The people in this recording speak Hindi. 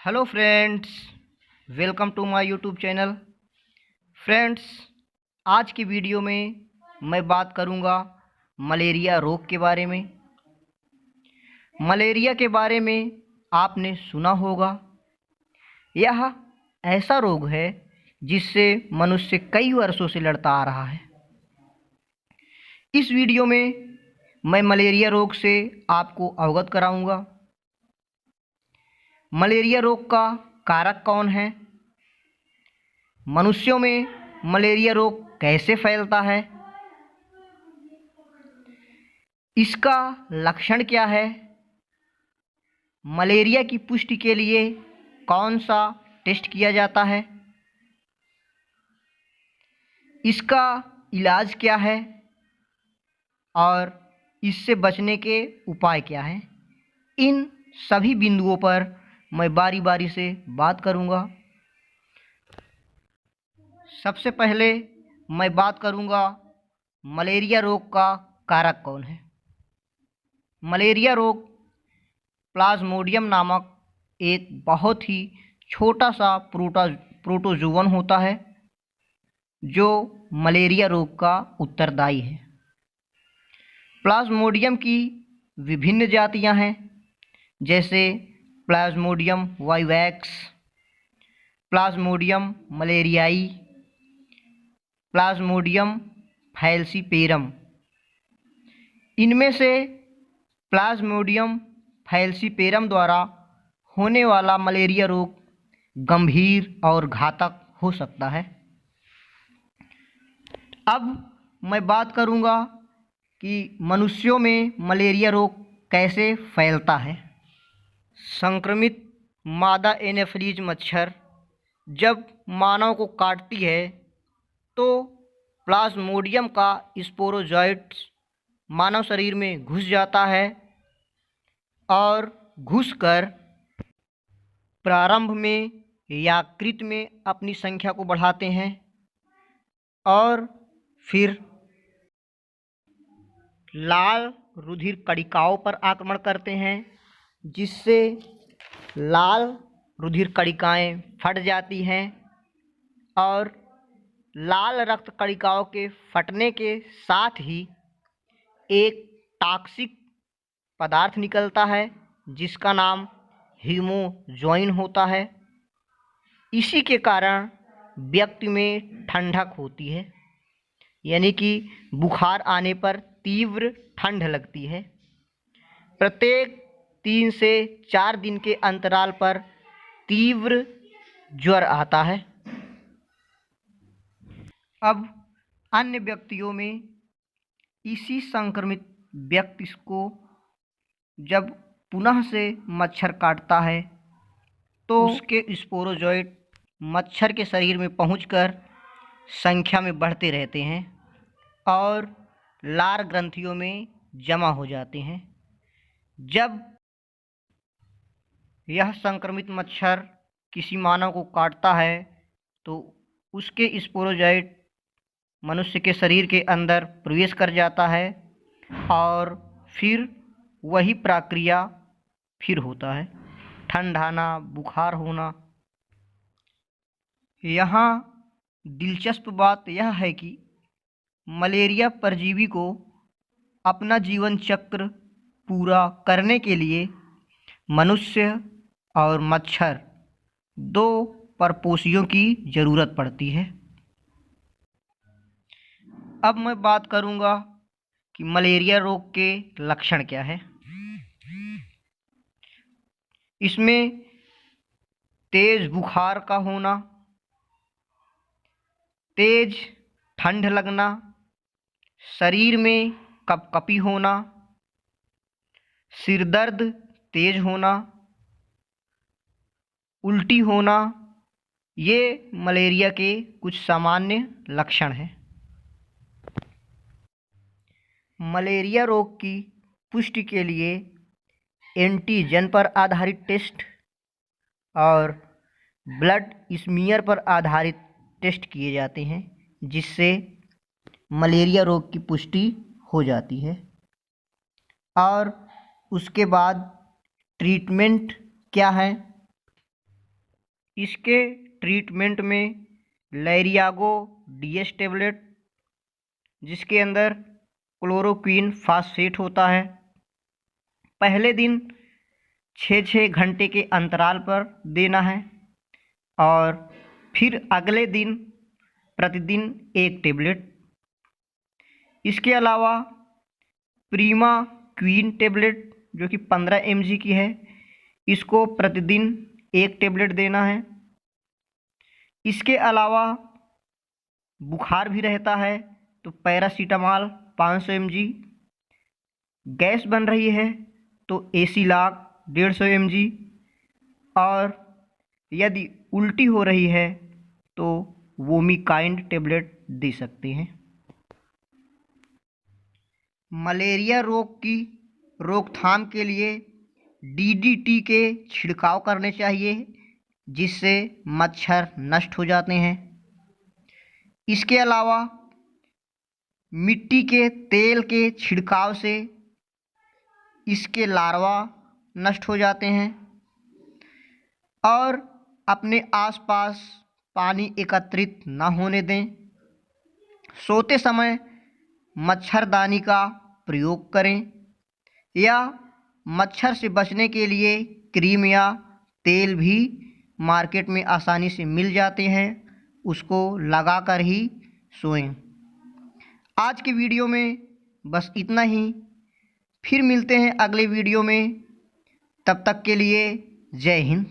Hello friends, welcome to my YouTube channel. Friends, आज की वीडियो में मैं बात करूंगा मलेरिया रोग के बारे में। मलेरिया के बारे में आपने सुना होगा। यह ऐसा रोग है जिससे मनुष्य कई वर्षों से लड़ता आ रहा है। इस वीडियो में मैं मलेरिया रोग से आपको अवगत कराऊंगा। मलेरिया रोग का कारक कौन है, मनुष्यों में मलेरिया रोग कैसे फैलता है, इसका लक्षण क्या है, मलेरिया की पुष्टि के लिए कौन सा टेस्ट किया जाता है, इसका इलाज क्या है और इससे बचने के उपाय क्या हैं। इन सभी बिंदुओं पर मैं बारी बारी से बात करूंगा। सबसे पहले मैं बात करूंगा मलेरिया रोग का कारक कौन है। मलेरिया रोग प्लाज्मोडियम नामक एक बहुत ही छोटा सा प्रोटोजोवन होता है जो मलेरिया रोग का उत्तरदायी है। प्लाज्मोडियम की विभिन्न जातियां हैं, जैसे प्लाज्मोडियम वाइवैक्स, प्लाज्मोडियम मलेरियाई, प्लाज्मोडियम फैलसीपेरम। इनमें से प्लाज्मोडियम फैलसीपेरम द्वारा होने वाला मलेरिया रोग गंभीर और घातक हो सकता है। अब मैं बात करूंगा कि मनुष्यों में मलेरिया रोग कैसे फैलता है। संक्रमित मादा एनोफिलीज मच्छर जब मानव को काटती है तो प्लाज्मोडियम का स्पोरोजोइट्स मानव शरीर में घुस जाता है और घुसकर प्रारंभ में यकृत में अपनी संख्या को बढ़ाते हैं और फिर लाल रुधिर कणिकाओं पर आक्रमण करते हैं, जिससे लाल रुधिर कणिकाएं फट जाती हैं और लाल रक्त कणिकाओं के फटने के साथ ही एक टॉक्सिक पदार्थ निकलता है जिसका नाम हीमोजोइन होता है। इसी के कारण व्यक्ति में ठंडक होती है, यानी कि बुखार आने पर तीव्र ठंड लगती है। प्रत्येक 3 से 4 दिन के अंतराल पर तीव्र ज्वर आता है। अब अन्य व्यक्तियों में इसी संक्रमित व्यक्ति को जब पुनः से मच्छर काटता है तो उसके स्पोरोजोइट मच्छर के शरीर में पहुंचकर संख्या में बढ़ते रहते हैं और लार ग्रंथियों में जमा हो जाते हैं। जब यह संक्रमित मच्छर किसी मानव को काटता है तो उसके स्पोरोजोइट मनुष्य के शरीर के अंदर प्रवेश कर जाता है और फिर वही प्रक्रिया फिर होता है, ठंडाना, बुखार होना। यहाँ दिलचस्प बात यह है कि मलेरिया परजीवी को अपना जीवन चक्र पूरा करने के लिए मनुष्य और मच्छर 2 परपोषियों की ज़रूरत पड़ती है। अब मैं बात करूंगा कि मलेरिया रोग के लक्षण क्या है। इसमें तेज बुखार का होना, तेज ठंड लगना, शरीर में कपकपी होना, सिर दर्द तेज होना, उल्टी होना, ये मलेरिया के कुछ सामान्य लक्षण हैं। मलेरिया रोग की पुष्टि के लिए एंटीजन पर आधारित टेस्ट और ब्लड स्मीयर पर आधारित टेस्ट किए जाते हैं, जिससे मलेरिया रोग की पुष्टि हो जाती है। और उसके बाद ट्रीटमेंट क्या है, इसके ट्रीटमेंट में लैरियागो DS टेबलेट, जिसके अंदर क्लोरोक्वीन फास्फेट होता है, पहले दिन 6-6 घंटे के अंतराल पर देना है और फिर अगले दिन प्रतिदिन 1 टेबलेट। इसके अलावा प्रीमा क्वीन टेबलेट जो कि 15 mg की है, इसको प्रतिदिन 1 टेबलेट देना है। इसके अलावा बुखार भी रहता है तो पैरासीटामॉल 500 mg, गैस बन रही है तो एसिलाक 150 mg, और यदि उल्टी हो रही है तो वोमिकाइंड टेबलेट दे सकते हैं। मलेरिया रोग की रोकथाम के लिए DDT के छिड़काव करने चाहिए, जिससे मच्छर नष्ट हो जाते हैं। इसके अलावा मिट्टी के तेल के छिड़काव से इसके लार्वा नष्ट हो जाते हैं। और अपने आसपास पानी एकत्रित न होने दें। सोते समय मच्छरदानी का प्रयोग करें या मच्छर से बचने के लिए क्रीम या तेल भी मार्केट में आसानी से मिल जाते हैं, उसको लगाकर ही सोएं। आज की वीडियो में बस इतना ही। फिर मिलते हैं अगले वीडियो में। तब तक के लिए जय हिंद।